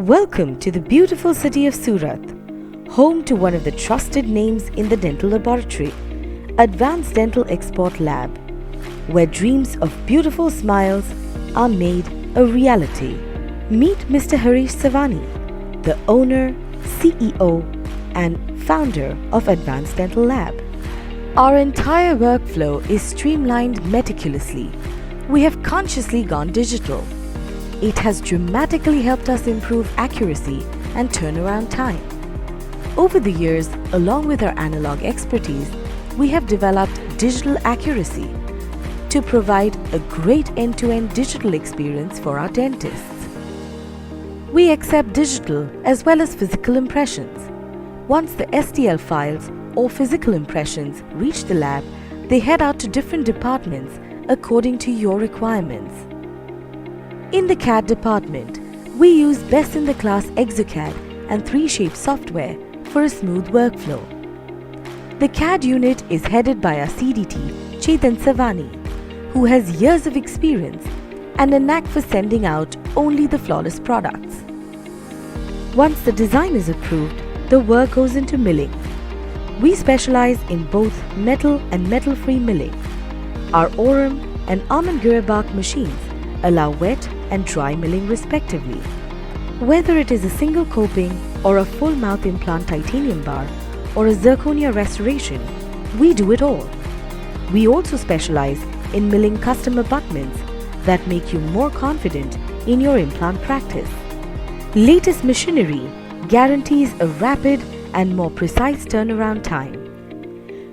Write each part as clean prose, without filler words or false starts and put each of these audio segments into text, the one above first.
Welcome to the beautiful city of Surat, home to one of the trusted names in the dental laboratory, Advanced Dental Export Lab, where dreams of beautiful smiles are made a reality. Meet Mr. Harish Savani, the owner, CEO and founder of Advanced Dental Lab. Our entire workflow is streamlined meticulously. We have consciously gone digital. It has dramatically helped us improve accuracy and turnaround time. Over the years, along with our analog expertise, we have developed digital accuracy to provide a great end-to-end digital experience for our dentists. We accept digital as well as physical impressions. Once the STL files or physical impressions reach the lab, they head out to different departments according to your requirements. In the CAD department, we use best-in-the-class ExoCAD and 3Shape software for a smooth workflow. The CAD unit is headed by our CDT, Chetan Savani, who has years of experience and a knack for sending out only the flawless products. Once the design is approved, the work goes into milling. We specialize in both metal and metal-free milling. Our Orem and almond bark machines allow wet and dry milling respectively. Whether it is a single coping or a full mouth implant titanium bar or a zirconia restoration, we do it all. We also specialize in milling custom abutments that make you more confident in your implant practice. Latest machinery guarantees a rapid and more precise turnaround time.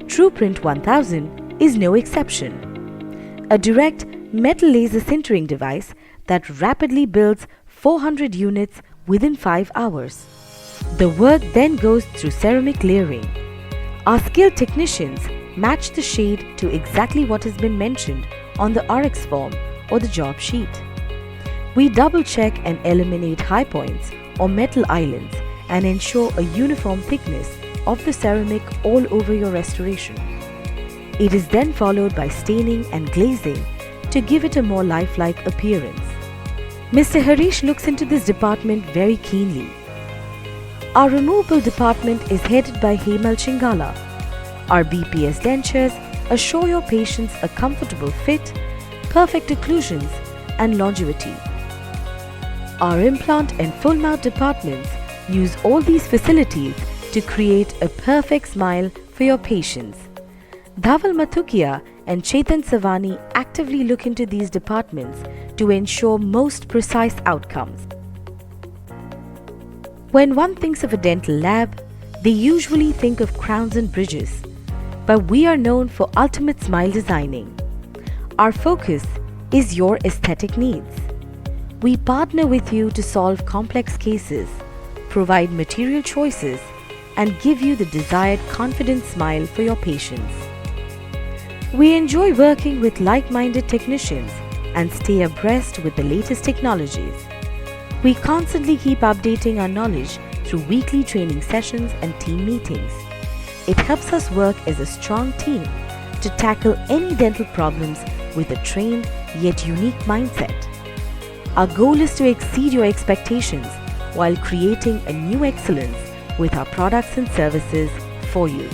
TruePrint 1000 is no exception. A direct metal laser sintering device that rapidly builds 400 units within 5 hours. The work then goes through ceramic layering. Our skilled technicians match the shade to exactly what has been mentioned on the RX form or the job sheet. We double check and eliminate high points or metal islands and ensure a uniform thickness of the ceramic all over your restoration. It is then followed by staining and glazing to give it a more lifelike appearance. Mr. Harish looks into this department very keenly. Our removable department is headed by Hemal Chingala. Our BPS dentures assure your patients a comfortable fit, perfect occlusions and longevity. Our implant and full mouth departments use all these facilities to create a perfect smile for your patients. Dhaval Mathukia and Chetan Savani actively look into these departments to ensure most precise outcomes. When one thinks of a dental lab, they usually think of crowns and bridges, but we are known for ultimate smile designing. Our focus is your aesthetic needs. We partner with you to solve complex cases, provide material choices, and give you the desired confident smile for your patients. We enjoy working with like-minded technicians and stay abreast with the latest technologies. We constantly keep updating our knowledge through weekly training sessions and team meetings. It helps us work as a strong team to tackle any dental problems with a trained yet unique mindset. Our goal is to exceed your expectations while creating a new excellence with our products and services for you.